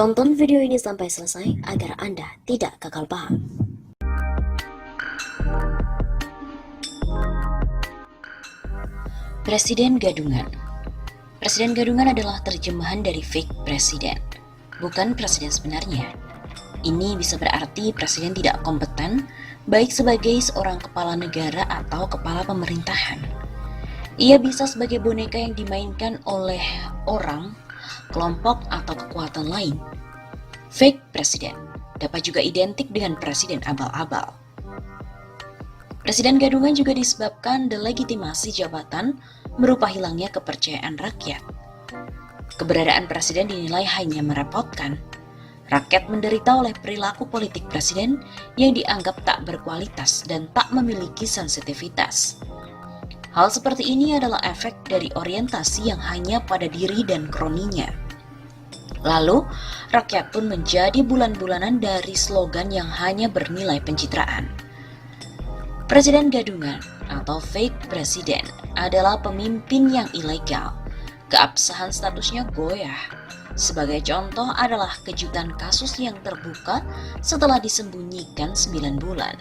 Tonton video ini sampai selesai agar Anda tidak gagal paham. Presiden gadungan. Presiden gadungan adalah terjemahan dari fake presiden, bukan presiden sebenarnya. Ini bisa berarti presiden tidak kompeten, baik sebagai seorang kepala negara atau kepala pemerintahan. Ia bisa sebagai boneka yang dimainkan oleh orang, kelompok, atau kekuatan lain. Fake presiden dapat juga identik dengan presiden abal-abal. Presiden gadungan juga disebabkan delegitimasi jabatan berupa hilangnya kepercayaan rakyat. Keberadaan presiden dinilai hanya merepotkan. Rakyat menderita oleh perilaku politik presiden yang dianggap tak berkualitas dan tak memiliki sensitivitas. Hal seperti ini adalah efek dari orientasi yang hanya pada diri dan kroninya. Lalu, rakyat pun menjadi bulan-bulanan dari slogan yang hanya bernilai pencitraan. Presiden gadungan atau fake presiden adalah pemimpin yang ilegal. Keabsahan statusnya goyah. Sebagai contoh adalah kejutan kasus yang terbuka setelah disembunyikan 9 bulan.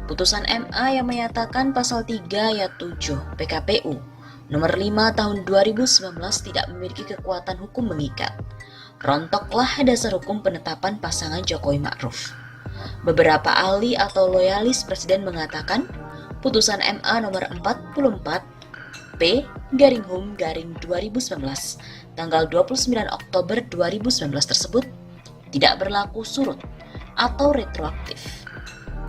Putusan MA yang menyatakan pasal 3 ayat 7 PKPU nomor 5 tahun 2019 tidak memiliki kekuatan hukum mengikat. Rontoklah dasar hukum penetapan pasangan Jokowi Ma'ruf. Beberapa ahli atau loyalis presiden mengatakan putusan MA nomor 44 P/Hum/2019 tanggal 29 Oktober 2019 tersebut tidak berlaku surut atau retroaktif.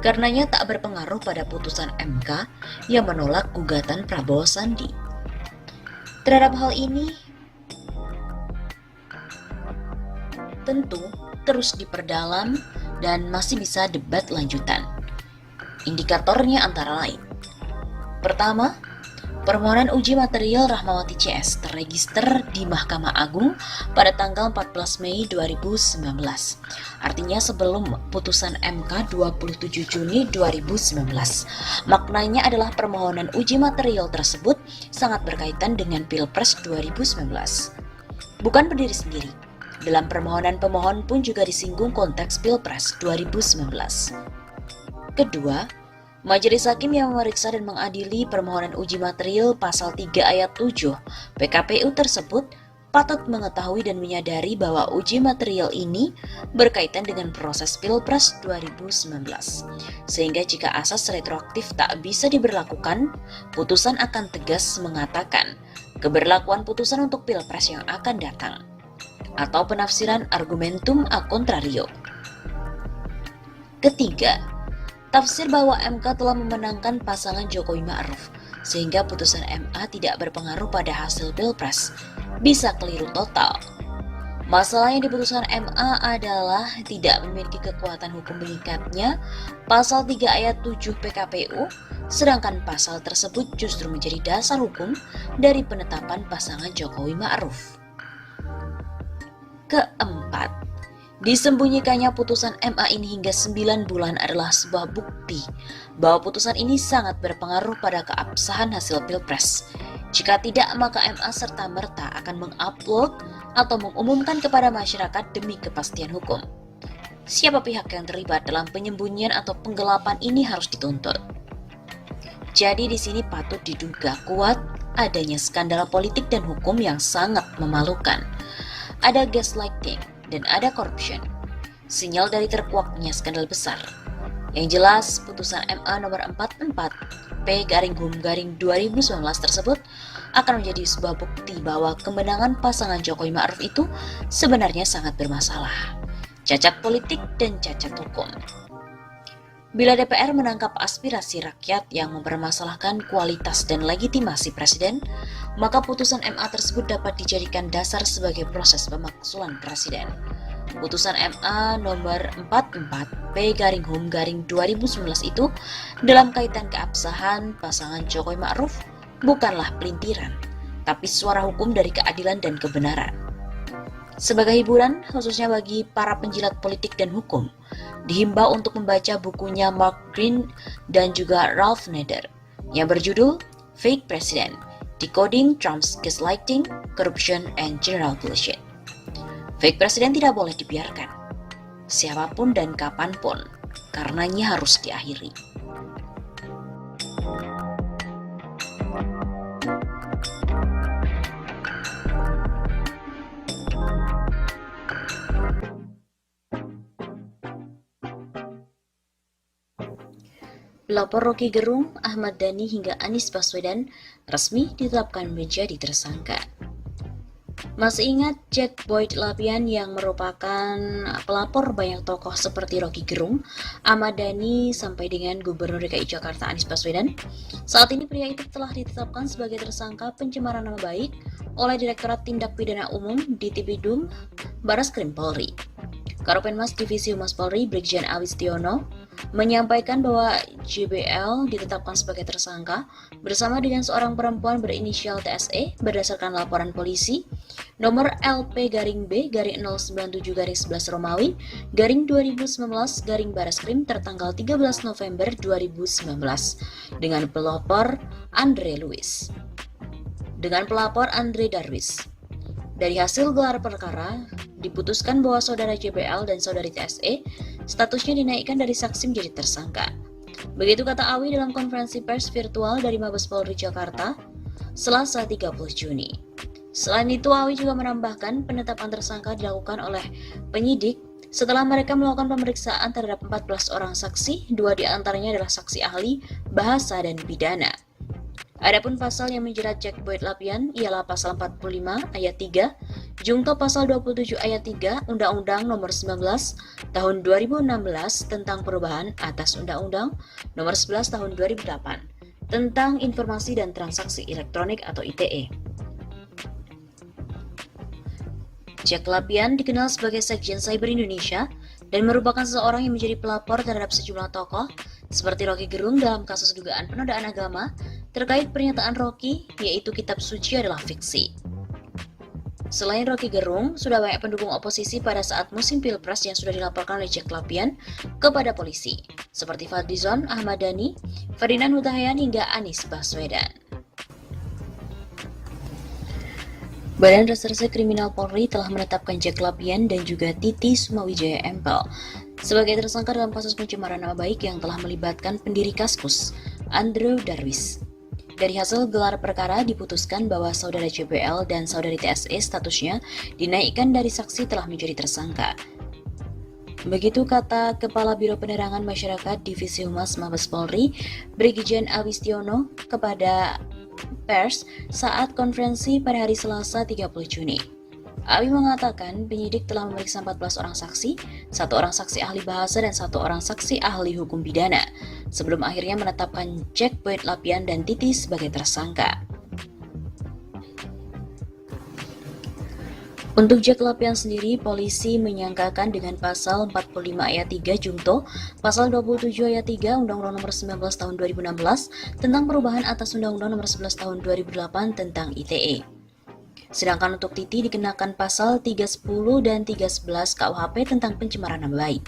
Karenanya tak berpengaruh pada putusan MK yang menolak gugatan Prabowo Sandi. Terhadap hal ini, tentu terus diperdalam dan masih bisa debat lanjutan. Indikatornya antara lain. Pertama, permohonan uji material Rahmawati CS terregister di Mahkamah Agung pada tanggal 14 Mei 2019. Artinya sebelum putusan MK 27 Juni 2019. Maknanya adalah permohonan uji material tersebut sangat berkaitan dengan Pilpres 2019. Bukan berdiri sendiri. Dalam permohonan pemohon pun juga disinggung konteks Pilpres 2019. Kedua, Majelis Hakim yang memeriksa dan mengadili permohonan uji material pasal 3 ayat 7 PKPU tersebut patut mengetahui dan menyadari bahwa uji material ini berkaitan dengan proses Pilpres 2019. Sehingga jika asas retroaktif tak bisa diberlakukan, putusan akan tegas mengatakan keberlakuan putusan untuk Pilpres yang akan datang, atau penafsiran argumentum a contrario. Ketiga, tafsir bahwa MK telah memenangkan pasangan Jokowi Ma'ruf, sehingga putusan MA tidak berpengaruh pada hasil Pilpres, bisa keliru total. Masalah yang di putusan MA adalah tidak memiliki kekuatan hukum mengikatnya pasal 3 ayat 7 PKPU, sedangkan pasal tersebut justru menjadi dasar hukum dari penetapan pasangan Jokowi Ma'ruf. Keempat, disembunyikannya putusan MA ini hingga 9 bulan adalah sebuah bukti bahwa putusan ini sangat berpengaruh pada keabsahan hasil Pilpres. Jika tidak, maka MA serta-merta akan mengupload atau mengumumkan kepada masyarakat demi kepastian hukum. Siapa pihak yang terlibat dalam penyembunyian atau penggelapan ini harus dituntut. Jadi di sini patut diduga kuat adanya skandal politik dan hukum yang sangat memalukan. Ada gaslighting dan ada corruption. Sinyal dari terkuaknya skandal besar. Yang jelas, putusan MA nomor 44 P/Hum/2019 tersebut akan menjadi sebuah bukti bahwa kemenangan pasangan Jokowi Ma'ruf itu sebenarnya sangat bermasalah. Cacat politik dan cacat hukum. Bila DPR menangkap aspirasi rakyat yang mempermasalahkan kualitas dan legitimasi presiden, maka putusan MA tersebut dapat dijadikan dasar sebagai proses pemaksulan presiden. Putusan MA nomor 44 P/Hum/2019 itu dalam kaitan keabsahan pasangan Jokowi Ma'ruf bukanlah pelintiran, tapi suara hukum dari keadilan dan kebenaran. Sebagai hiburan, khususnya bagi para penjilat politik dan hukum, dihimbau untuk membaca bukunya Mark Green dan juga Ralph Nader yang berjudul Fake President: Decoding Trump's Gaslighting, Corruption, and General Bullshit. Fake presiden tidak boleh dibiarkan, siapapun dan kapanpun, karenanya harus diakhiri. Pelapor Roky Gerung, Ahmad Dhani hingga Anies Baswedan resmi ditetapkan menjadi tersangka. Masih ingat Jack Boyd Lapian yang merupakan pelapor banyak tokoh seperti Roky Gerung, Ahmad Dhani sampai dengan Gubernur DKI Jakarta Anies Baswedan? Saat ini pria itu telah ditetapkan sebagai tersangka pencemaran nama baik oleh Direktorat Tindak Pidana Umum Ditipidum Barreskrim Polri. Karopenmas Divisi Humas Polri Brigjen Awistiono menyampaikan bahwa JBL ditetapkan sebagai tersangka bersama dengan seorang perempuan berinisial TSE berdasarkan laporan polisi nomor LP-B-097-11 Romawi -2019 Barreskrim tertanggal 13 November 2019 dengan pelapor Andre Darwis. Dari hasil gelar perkara, diputuskan bahwa saudara JBL dan saudari TSE statusnya dinaikkan dari saksi menjadi tersangka. Begitu kata Awi dalam konferensi pers virtual dari Mabes Polri Jakarta, Selasa 30 Juni. Selain itu, Awi juga menambahkan penetapan tersangka dilakukan oleh penyidik setelah mereka melakukan pemeriksaan terhadap 14 orang saksi, 2 diantaranya adalah saksi ahli, bahasa, dan pidana. Adapun pasal yang menjerat Jack Boyd Lapian ialah pasal 45 ayat 3, Jungto pasal 27 ayat 3 Undang-Undang Nomor 19 Tahun 2016 tentang perubahan atas Undang-Undang Nomor 11 Tahun 2008 tentang Informasi dan Transaksi Elektronik atau ITE. Jack Lapian dikenal sebagai Sekjen Cyber Indonesia dan merupakan seseorang yang menjadi pelapor terhadap sejumlah tokoh seperti Roky Gerung dalam kasus dugaan penodaan agama terkait pernyataan Roky, yaitu kitab suci adalah fiksi. Selain Roky Gerung, sudah banyak pendukung oposisi pada saat musim Pilpres yang sudah dilaporkan oleh Jack Lapian kepada polisi, seperti Fadlizon, Ahmad Dhani, Ferdinand Hutahian hingga Anies Baswedan. Badan Reserse Kriminal Polri telah menetapkan Jack Lapian dan juga Titi Sumawijaya Empel sebagai tersangka dalam kasus pencemaran nama baik yang telah melibatkan pendiri Kaskus, Andre Darwis. Dari hasil gelar perkara diputuskan bahwa saudara JBL dan saudari TSE statusnya dinaikkan dari saksi telah menjadi tersangka. Begitu kata Kepala Biro Penerangan Masyarakat Divisi Humas Mabes Polri, Brigjen Awistiono kepada pers saat konferensi pada hari Selasa 30 Juni. Awi mengatakan penyidik telah memeriksa 14 orang saksi, 1 orang saksi ahli bahasa dan 1 orang saksi ahli hukum pidana, sebelum akhirnya menetapkan Jack Boyd Lapian dan Titi sebagai tersangka. Untuk Jack Lapian sendiri, polisi menyangkakan dengan pasal 45 ayat 3 Jungto, pasal 27 ayat 3 Undang-Undang Nomor 19 Tahun 2016 tentang perubahan atas Undang-Undang Nomor 11 Tahun 2008 tentang ITE. Sedangkan untuk Titi dikenakan pasal 310 dan 311 KUHP tentang pencemaran nama baik.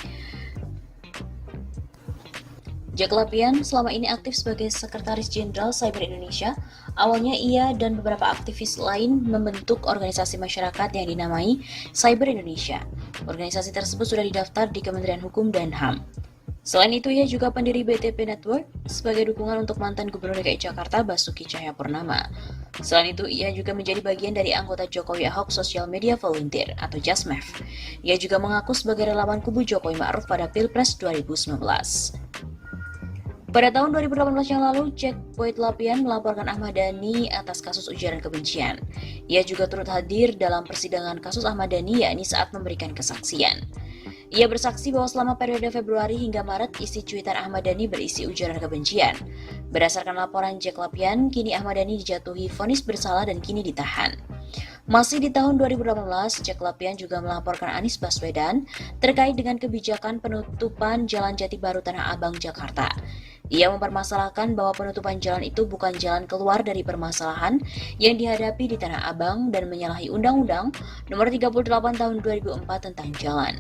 Jack Lapian selama ini aktif sebagai Sekretaris Jenderal Cyber Indonesia. Awalnya ia dan beberapa aktivis lain membentuk organisasi masyarakat yang dinamai Cyber Indonesia. Organisasi tersebut sudah didaftar di Kementerian Hukum dan HAM. Selain itu, ia juga pendiri BTP Network sebagai dukungan untuk mantan Gubernur DKI Jakarta Basuki Cahayapurnama. Selain itu, ia juga menjadi bagian dari anggota Jokowi Ahok Social Media Volunteer atau JASMEV. Ia juga mengaku sebagai relawan kubu Jokowi Ma'ruf pada Pilpres 2019. Pada tahun 2018 yang lalu, Jack Boyd Lapian melaporkan Ahmad Dhani atas kasus ujaran kebencian. Ia juga turut hadir dalam persidangan kasus Ahmad Dhani, yakni saat memberikan kesaksian. Ia bersaksi bahwa selama periode Februari hingga Maret, isi cuitan Ahmad Dhani berisi ujaran kebencian. Berdasarkan laporan Jack Lapian, kini Ahmad Dhani dijatuhi vonis bersalah dan kini ditahan. Masih di tahun 2018, Jack Lapian juga melaporkan Anies Baswedan terkait dengan kebijakan penutupan Jalan Jati Baru Tanah Abang, Jakarta. Ia mempermasalahkan bahwa penutupan jalan itu bukan jalan keluar dari permasalahan yang dihadapi di Tanah Abang dan menyalahi Undang-Undang Nomor 38 Tahun 2004 tentang jalan.